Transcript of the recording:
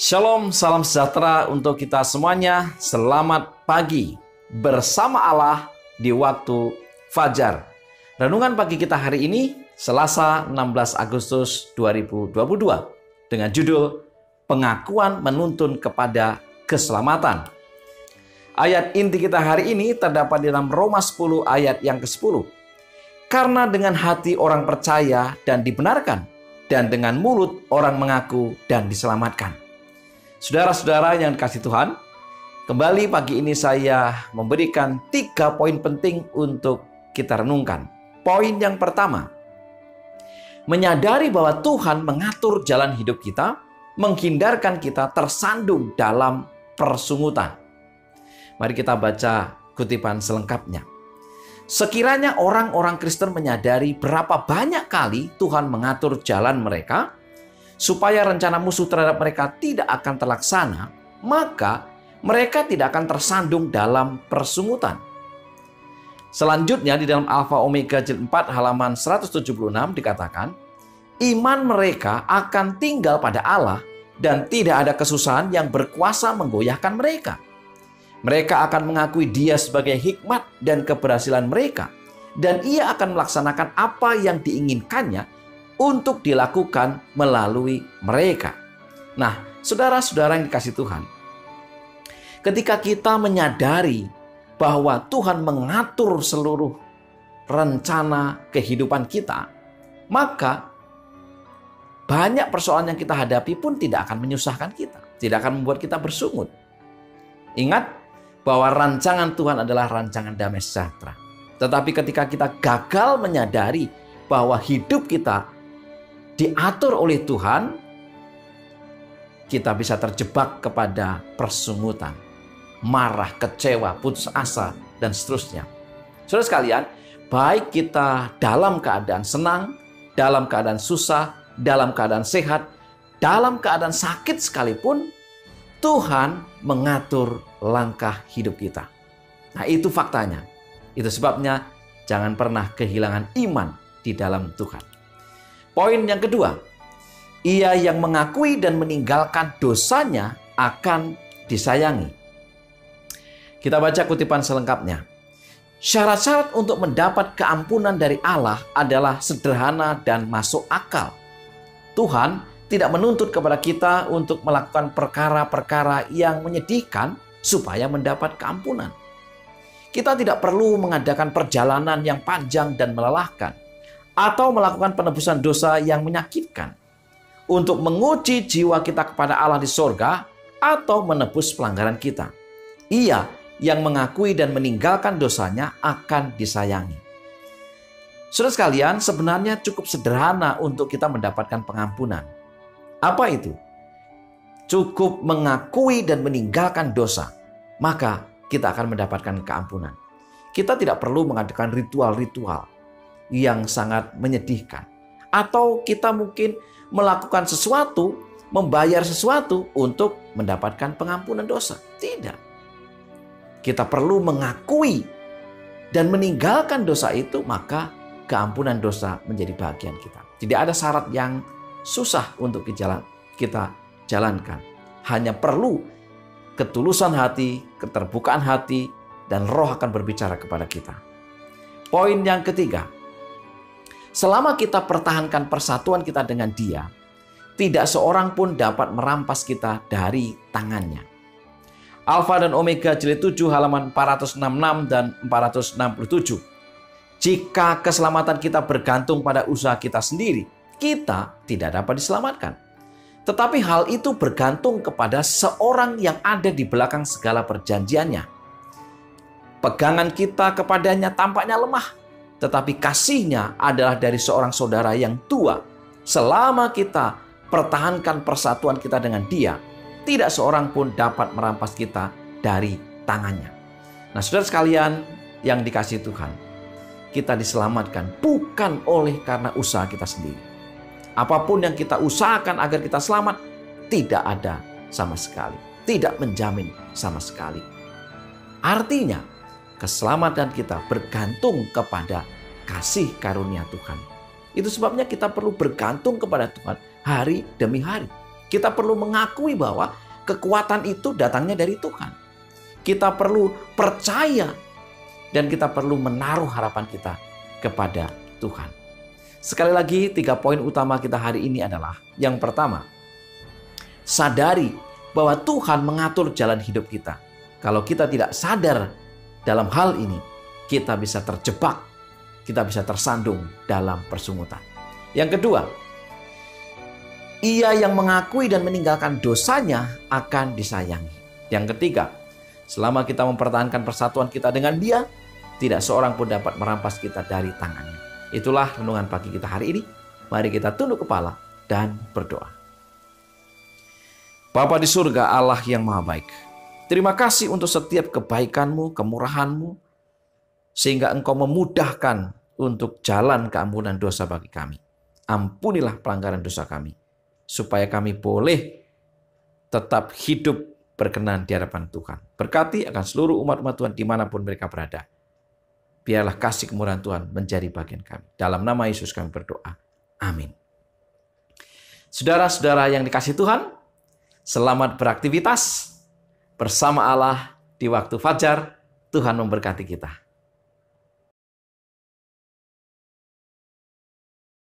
Shalom, salam sejahtera untuk kita semuanya. Selamat pagi bersama Allah di waktu fajar. Renungan pagi kita hari ini, Selasa 16 Agustus 2022, dengan judul Pengakuan Menuntun kepada Keselamatan. Ayat inti kita hari ini terdapat di dalam Roma 10 ayat yang ke-10. Karena dengan hati orang percaya dan dibenarkan, dan dengan mulut orang mengaku dan diselamatkan. Saudara-saudara yang dikasihi Tuhan, kembali pagi ini saya memberikan 3 poin penting untuk kita renungkan. Poin yang pertama, menyadari bahwa Tuhan mengatur jalan hidup kita, menghindarkan kita tersandung dalam persungutan. Mari kita baca kutipan selengkapnya. Sekiranya orang-orang Kristen menyadari berapa banyak kali Tuhan mengatur jalan mereka, supaya rencana musuh terhadap mereka tidak akan terlaksana, maka mereka tidak akan tersandung dalam persungutan. Selanjutnya di dalam Alfa Omega jilid 4 halaman 176 dikatakan, iman mereka akan tinggal pada Allah dan tidak ada kesusahan yang berkuasa menggoyahkan mereka. Mereka akan mengakui Dia sebagai hikmat dan keberhasilan mereka, dan Ia akan melaksanakan apa yang diinginkannya untuk dilakukan melalui mereka. Nah, saudara-saudara yang dikasihi Tuhan, ketika kita menyadari bahwa Tuhan mengatur seluruh rencana kehidupan kita, maka banyak persoalan yang kita hadapi pun tidak akan menyusahkan kita, tidak akan membuat kita bersungut. Ingat bahwa rancangan Tuhan adalah rancangan damai sejahtera. Tetapi ketika kita gagal menyadari bahwa hidup kita diatur oleh Tuhan, kita bisa terjebak kepada persungutan, marah, kecewa, putus asa, dan seterusnya. Saudara sekalian, baik kita dalam keadaan senang, dalam keadaan susah, dalam keadaan sehat, dalam keadaan sakit sekalipun, Tuhan mengatur langkah hidup kita. Nah, itu faktanya. Itu sebabnya jangan pernah kehilangan iman di dalam Tuhan. Poin yang kedua, ia yang mengakui dan meninggalkan dosanya akan disayangi. Kita baca kutipan selengkapnya. Syarat-syarat untuk mendapat keampunan dari Allah adalah sederhana dan masuk akal. Tuhan tidak menuntut kepada kita untuk melakukan perkara-perkara yang menyedihkan supaya mendapat keampunan. Kita tidak perlu mengadakan perjalanan yang panjang dan melelahkan, atau melakukan penebusan dosa yang menyakitkan untuk menguji jiwa kita kepada Allah di sorga atau menebus pelanggaran kita. Ia yang mengakui dan meninggalkan dosanya akan disayangi. Saudara sekalian, sebenarnya cukup sederhana untuk kita mendapatkan pengampunan. Apa itu? Cukup mengakui dan meninggalkan dosa, maka kita akan mendapatkan keampunan. Kita tidak perlu mengadakan ritual-ritual yang sangat menyedihkan. Atau kita mungkin melakukan sesuatu, membayar sesuatu untuk mendapatkan pengampunan dosa. Tidak. Kita perlu mengakui dan meninggalkan dosa itu, maka keampunan dosa menjadi bagian kita. Tidak ada syarat yang susah untuk kita jalankan. Hanya perlu ketulusan hati, keterbukaan hati, dan Roh akan berbicara kepada kita. Poin yang ketiga, selama kita pertahankan persatuan kita dengan Dia, tidak seorang pun dapat merampas kita dari tangannya. Alfa dan Omega jilid 7 halaman 466 dan 467. Jika keselamatan kita bergantung pada usaha kita sendiri, kita tidak dapat diselamatkan. Tetapi hal itu bergantung kepada seorang yang ada di belakang segala perjanjiannya. Pegangan kita kepadanya tampaknya lemah, tetapi kasihnya adalah dari seorang saudara yang tua. Selama kita pertahankan persatuan kita dengan Dia, tidak seorang pun dapat merampas kita dari tangannya. Nah, saudara sekalian yang dikasihi Tuhan, kita diselamatkan bukan oleh karena usaha kita sendiri. Apapun yang kita usahakan agar kita selamat, tidak ada sama sekali. Tidak menjamin sama sekali. Artinya, keselamatan kita bergantung kepada kasih karunia Tuhan. Itu sebabnya kita perlu bergantung kepada Tuhan hari demi hari. Kita perlu mengakui bahwa kekuatan itu datangnya dari Tuhan. Kita perlu percaya dan kita perlu menaruh harapan kita kepada Tuhan. Sekali lagi, 3 poin utama kita hari ini adalah, yang pertama, sadari bahwa Tuhan mengatur jalan hidup kita. Kalau kita tidak sadar dalam hal ini, kita bisa terjebak, kita bisa tersandung dalam persungutan. Yang kedua, ia yang mengakui dan meninggalkan dosanya akan disayangi. Yang ketiga, selama kita mempertahankan persatuan kita dengan Dia, tidak seorang pun dapat merampas kita dari tangannya. Itulah renungan pagi kita hari ini. Mari kita tunduk kepala dan berdoa. Bapa di surga, Allah yang maha baik, terima kasih untuk setiap kebaikan-Mu, kemurahan-Mu, sehingga Engkau memudahkan untuk jalan keampunan dosa bagi kami. Ampunilah pelanggaran dosa kami, supaya kami boleh tetap hidup berkenan di hadapan Tuhan. Berkati akan seluruh umat-umat Tuhan dimanapun mereka berada. Biarlah kasih kemurahan Tuhan menjadi bagian kami. Dalam nama Yesus kami berdoa. Amin. Saudara-saudara yang dikasihi Tuhan, selamat beraktivitas bersama Allah di waktu fajar. Tuhan memberkati kita.